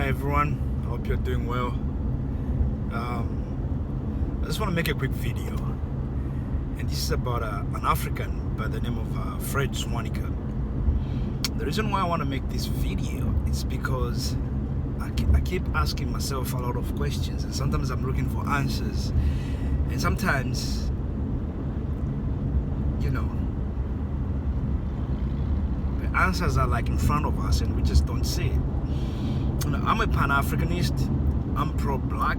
everyone, I hope you're doing well. I just want to make a quick video, and this is about an African by the name of Fred Swaniker. The reason why I want to make this video is because I keep asking myself a lot of questions, and sometimes I'm looking for answers, and sometimes, you know, the answers are like in front of us and we just don't see it. You know, I'm a Pan-Africanist, I'm pro-black,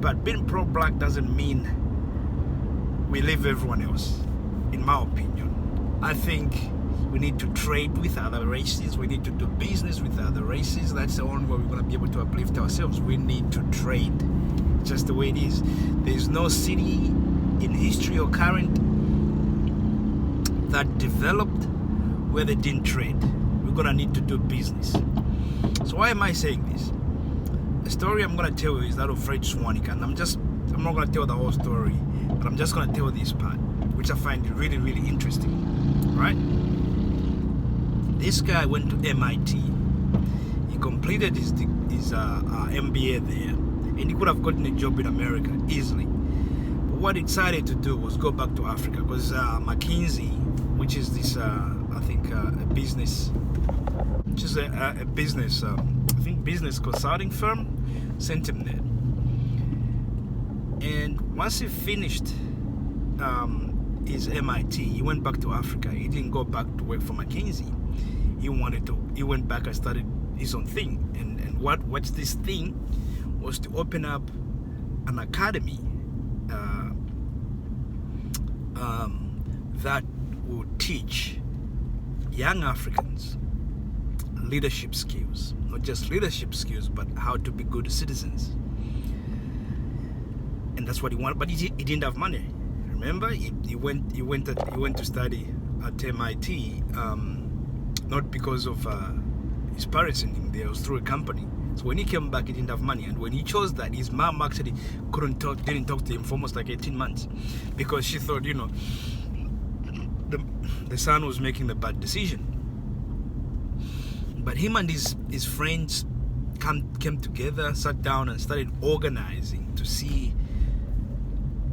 but being pro-black doesn't mean we leave everyone else, in my opinion. I think we need to trade with other races, we need to do business with other races. That's the only way we're going to be able to uplift ourselves. We need to trade, just the way it is. There's no city in history or current that developed where they didn't trade. We're going to need to do business. So why am I saying this? The story I'm going to tell you is that of Fred Swaniker, and I'm not going to tell the whole story, but I'm just going to tell this part, which I find really, really interesting, right? This guy went to MIT. He completed his MBA there, and he could have gotten a job in America easily. But what he decided to do was go back to Africa, because McKinsey, which is this, I think, a business, which is a business, I think, business consulting firm, sent him there. And once he finished his MIT, he went back to Africa. He didn't go back to work for McKinsey. He went back and started his own thing. And what's this thing was to open up an academy that would teach young Africans leadership skills. Not just leadership skills, but how to be good citizens. And that's what he wanted, but he didn't have money. Remember, he went to study at MIT, not because of his parents sending him there. It was through a company. So when he came back, he didn't have money, and when he chose that, his mom actually didn't talk to him for almost like 18 months, because she thought, you know, the son was making the bad decision. But him and his friends came together, sat down, and started organizing to see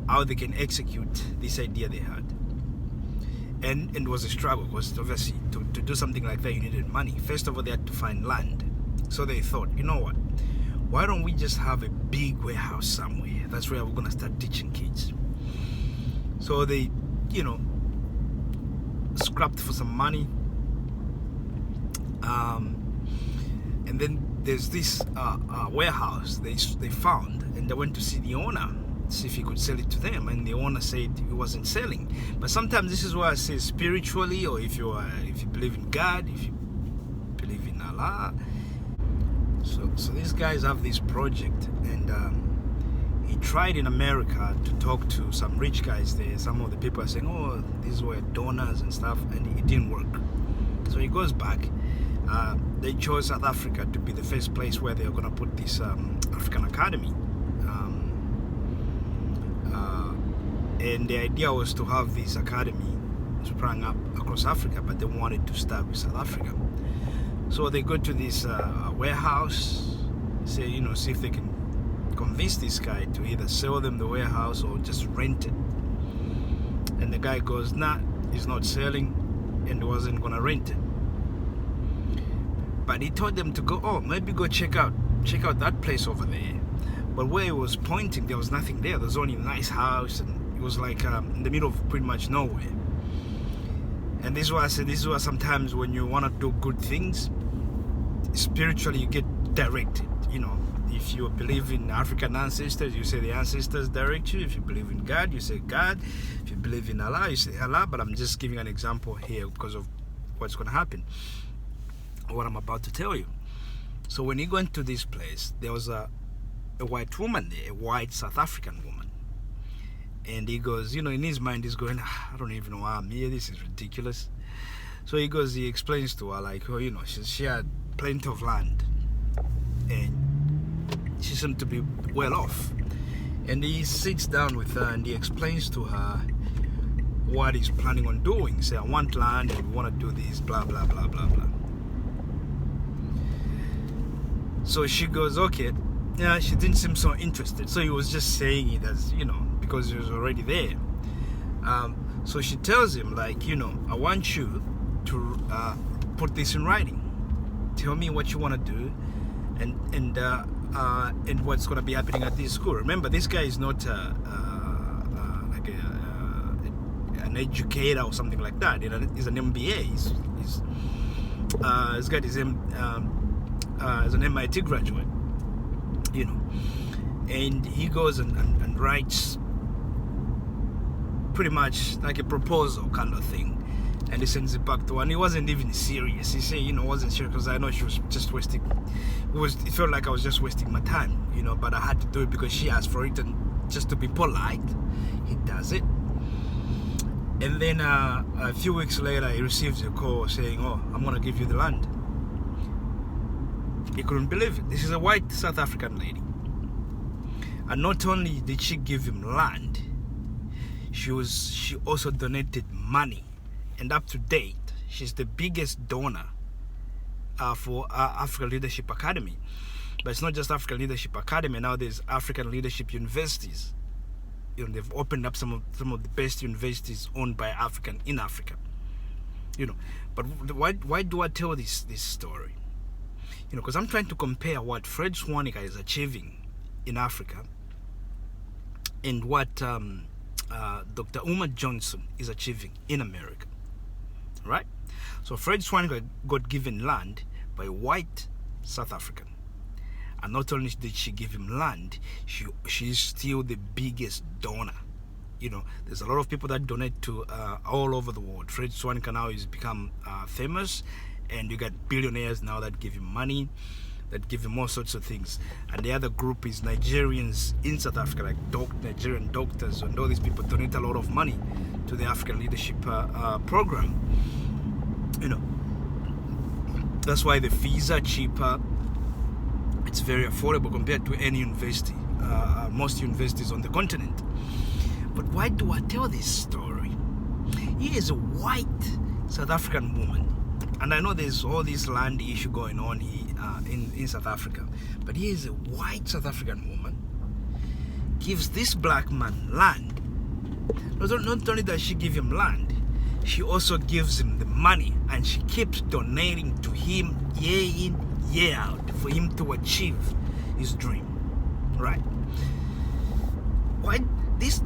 how they can execute this idea they had. And it was a struggle, because obviously to do something like that, you needed money. First of all, they had to find land. So they thought, you know what, why don't we just have a big warehouse somewhere? That's where we're going to start teaching kids. So they, you know, scrapped for some money. And then there's this warehouse they found, and they went to see the owner, see if he could sell it to them, and the owner said he wasn't selling. But sometimes this is why I say spiritually, or if you believe in God, if you believe in Allah. So these guys have this project, and he tried in America to talk to some rich guys there. Some of the people are saying, oh, these were donors and stuff, and it didn't work. So he goes back. They chose South Africa to be the first place where they are going to put this African Academy. And the idea was to have this academy sprang up across Africa, but they wanted to start with South Africa. So they go to this warehouse, say, you know, see if they can convince this guy to either sell them the warehouse or just rent it. And the guy goes, nah, he's not selling, and he wasn't gonna rent it. But he told them to go, oh, maybe go check out that place over there. But where he was pointing, there was nothing there. There was only a nice house, and it was like in the middle of pretty much nowhere. And this is why I said, this is why sometimes when you want to do good things, spiritually you get directed. You know, if you believe in African ancestors, you say the ancestors direct you. If you believe in God, you say God. If you believe in Allah, you say Allah. But I'm just giving an example here because of what's going to happen, what I'm about to tell you. So when he went to this place, there was a white woman there, a white South African woman. And he goes, you know, in his mind, he's going, I don't even know why I'm here. This is ridiculous. So he explains to her, like, oh, you know, she had plenty of land, and she seemed to be well off. And he sits down with her and he explains to her what he's planning on doing. Say, I want land and we want to do this, blah, blah, blah, blah, blah. So she goes, okay. Yeah, she didn't seem so interested. So he was just saying it as, because he was already there. So she tells him, like, I want you to put this in writing. Tell me what you want to do, and what's going to be happening at this school. Remember, this guy is not like an educator or something like that. He's an MBA. He's got his as an MIT graduate. And he goes and writes pretty much like a proposal kind of thing, and he sends it back to her. And he wasn't even serious. He said, wasn't serious, because I know she was just wasting. It felt like I was just wasting my time, but I had to do it because she asked for it, and just to be polite, he does it. And then a few weeks later, he receives a call saying, "Oh, I'm gonna give you the land." He couldn't believe it. This is a white South African lady. And not only did she give him land, she also donated money. And up to date, she's the biggest donor for African Leadership Academy. But it's not just African Leadership Academy. Now there's African Leadership Universities. They've opened up some of the best universities owned by African in Africa. But why do I tell this story? Because I'm trying to compare what Fred Swaniker is achieving in Africa and what Dr. Umar Johnson is achieving in America, right? So Fred Swaniker got given land by a white South African, and not only did she give him land, she's still the biggest donor. There's a lot of people that donate to all over the world. Fred Swaniker now has become famous, and you got billionaires now that give him money, that give him all sorts of things. And the other group is Nigerians in South Africa, like Nigerian doctors, and all these people donate a lot of money to the African Leadership Program. That's why the fees are cheaper. It's very affordable compared to any university, most universities on the continent. But why do I tell this story? He is a white South African woman. And I know there's all this land issue going on here in South Africa, but he is a white South African woman, gives this black man land. Not only does she give him land, she also gives him the money, and she keeps donating to him year in, year out for him to achieve his dream. Right? Why? This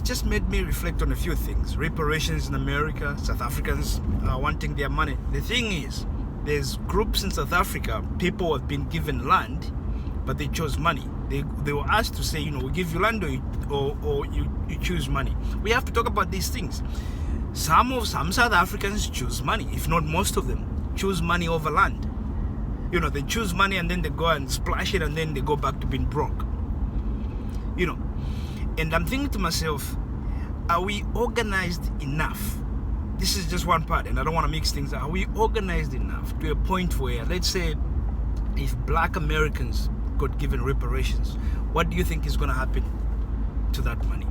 just made me reflect on a few things. Reparations in America, South Africans wanting their money. The thing is, there's groups in South Africa, people have been given land, but they chose money. They were asked to say, we give you land or you choose money. We have to talk about these things. Some South Africans choose money, if not most of them, choose money over land. They choose money and then they go and splash it, and then they go back to being broke. And I'm thinking to myself, are we organized enough? This is just one part, and I don't want to mix things up. Are we organized enough to a point where, let's say, if black Americans got given reparations, what do you think is going to happen to that money?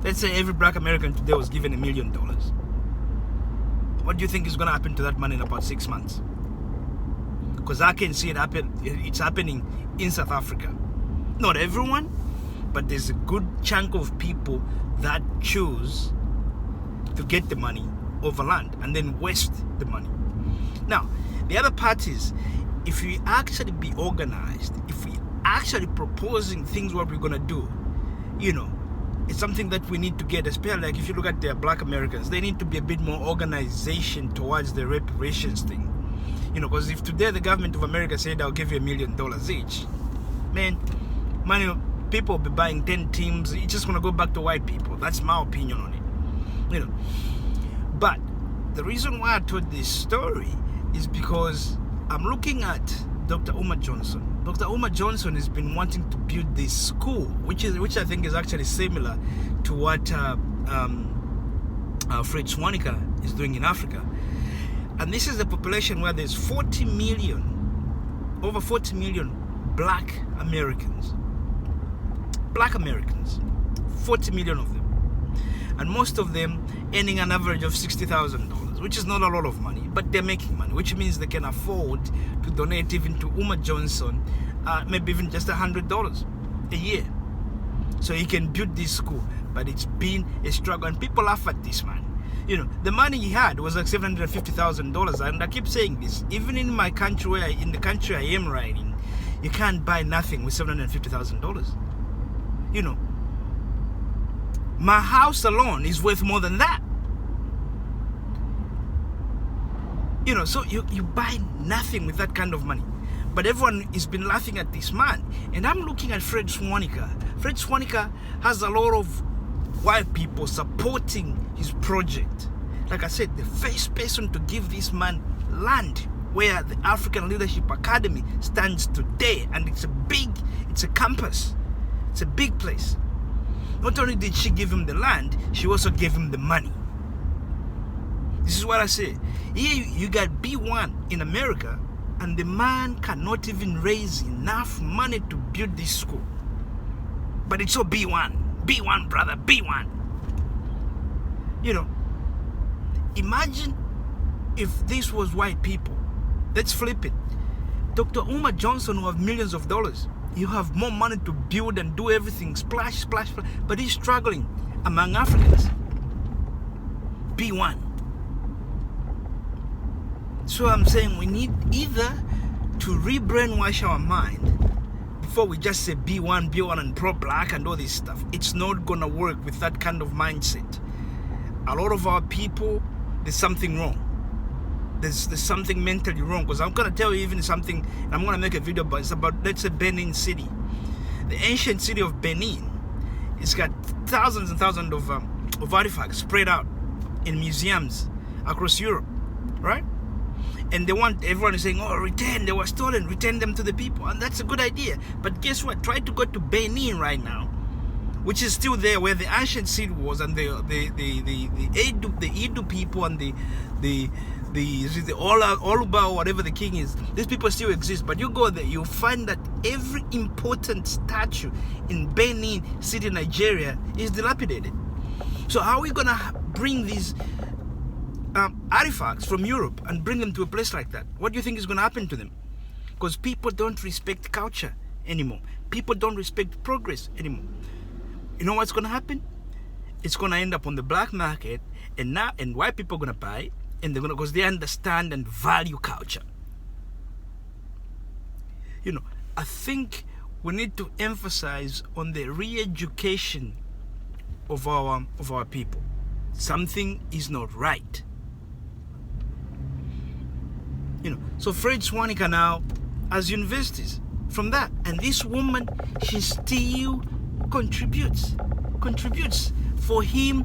Let's say every black American today was given $1 million. What do you think is going to happen to that money in about 6 months? Because I can see it happen. It's happening in South Africa. Not everyone, but there's a good chunk of people that choose to get the money over land and then waste the money. Now, the other part is, if we actually be organized, if we actually proposing things what we're gonna do, it's something that we need to get, especially like if you look at the black Americans, they need to be a bit more organization towards the reparations thing. Because if today the government of America said, I'll give you $1 million each, man, money, people will be buying 10 teams. It's just going to go back to white people. That's my opinion on it. But the reason why I told this story is because I'm looking at Dr. Umar Johnson. Dr. Umar Johnson has been wanting to build this school, which I think is actually similar to what Fred Swaniker is doing in Africa. And this is a population where there's over 40 million black Americans. 40 million of them. And most of them earning an average of $60,000. which is not a lot of money, but they're making money, which means they can afford to donate even to Umar Johnson, maybe even just $100 a year, so he can build this school. But it's been a struggle, and people laugh at this man. You know, the money he had was like $750,000, and I keep saying this, even in my country, in the country I am right in, you can't buy nothing with $750,000. You know, my house alone is worth more than that. You know, so you buy nothing with that kind of money. But everyone has been laughing at this man. And I'm looking at Fred Swaniker. Fred Swaniker has a lot of white people supporting his project. Like I said, the first person to give this man land where the African Leadership Academy stands today. And it's a campus. It's a big place. Not only did she give him the land, she also gave him the money. This is what I say. Here you got B1 in America, and the man cannot even raise enough money to build this school. But it's all B1. B1, brother, B1. You know, imagine if this was white people. Let's flip it. Dr. Umar Johnson will have millions of dollars. You have more money to build and do everything, splash, splash, splash. But he's struggling among Africans. B1. So I'm saying we need either to re-brainwash our mind before we just say B1 and pro-black and all this stuff. It's not gonna work with that kind of mindset. A lot of our people, there's something wrong. There's something mentally wrong, because I'm gonna tell you even something, and I'm gonna make a video, but it's about, let's say, Benin City. The ancient city of Benin, it's got thousands and thousands of artifacts spread out in museums across Europe, right? And they want, everyone is saying, oh, return, they were stolen, return them to the people. And that's a good idea. But guess what? Try to go to Benin right now, which is still there where the ancient city was, and the Edo people and the Oluba, or whatever the king is, these people still exist. But you go there, you'll find that every important statue in Benin City, Nigeria, is dilapidated. So how are we gonna bring these artifacts from Europe and bring them to a place like that? What do you think is going to happen to them? Because people don't respect culture anymore. People don't respect progress anymore. You know what's going to happen? It's going to end up on the black market, and white people are going to buy, and they're going to, because they understand and value culture. You know, I think we need to emphasize on the re-education of our people. Something is not right. You know, so Fred Swaniker now has universities from that, and this woman, she still contributes for him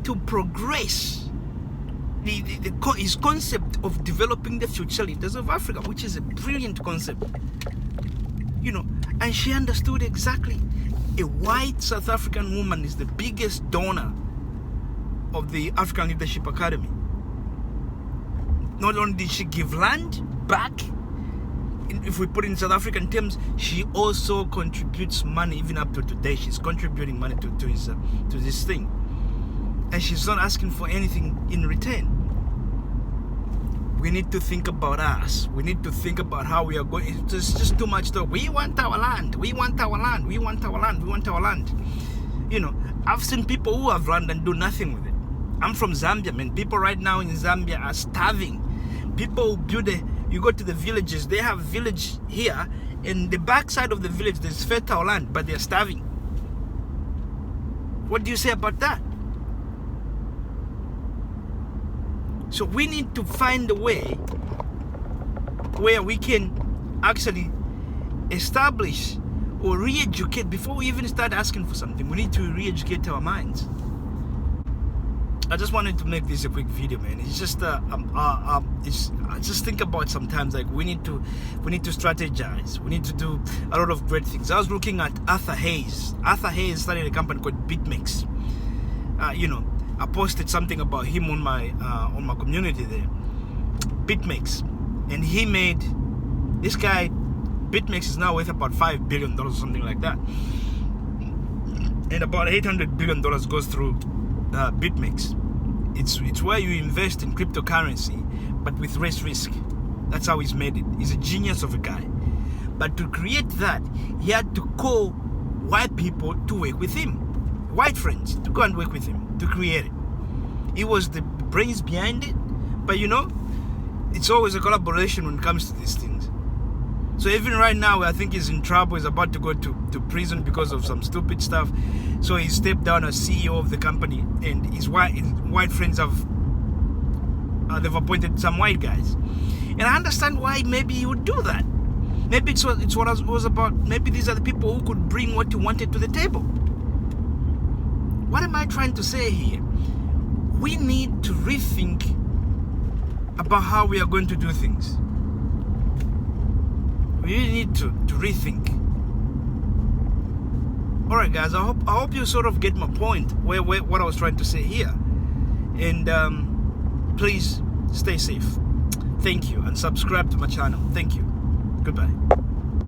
to progress his concept of developing the future leaders of Africa, which is a brilliant concept. You know, and she understood exactly. A white South African woman is the biggest donor of the African Leadership Academy. Not only did she give land back, if we put it in South African terms, she also contributes money. Even up to today, she's contributing money to this thing, and she's not asking for anything in return. We need to think about us. We need to think about how we are going. It's just too much talk. We want our land. We want our land. We want our land. We want our land. You know, I've seen people who have land and do nothing with it. I'm from Zambia, man. People right now in Zambia are starving. People build you go to the villages, they have village here, in the backside of the village there's fertile land, but they're starving. What do you say about that? So we need to find a way where we can actually establish or re-educate. Before we even start asking for something, we need to re-educate our minds. I just wanted to make this a quick video, man. It's just I just think about sometimes, like we need to strategize. We need to do a lot of great things. I was looking at Arthur Hayes. Arthur Hayes started a company called BitMix. You know, I posted something about him on my community there, BitMix, and he made this guy. BitMix is now worth about $5 billion or something like that, and about $800 billion goes through BitMix. It's where you invest in cryptocurrency, but with less risk. That's how he's made it. He's a genius of a guy. But to create that, he had to call white people to work with him, white friends to go and work with him to create it. He was the brains behind it. But you know, it's always a collaboration when it comes to these things. So even right now, I think he's in trouble. He's about to go to prison because of some stupid stuff. So he stepped down as CEO of the company, and his white friends they've appointed some white guys. And I understand why maybe he would do that. Maybe it's what it was about. Maybe these are the people who could bring what you wanted to the table. What am I trying to say here? We need to rethink about how we are going to do things. We really need to rethink. All right, guys. I hope you sort of get my point. Where what I was trying to say here. And please stay safe. Thank you, and subscribe to my channel. Thank you. Goodbye.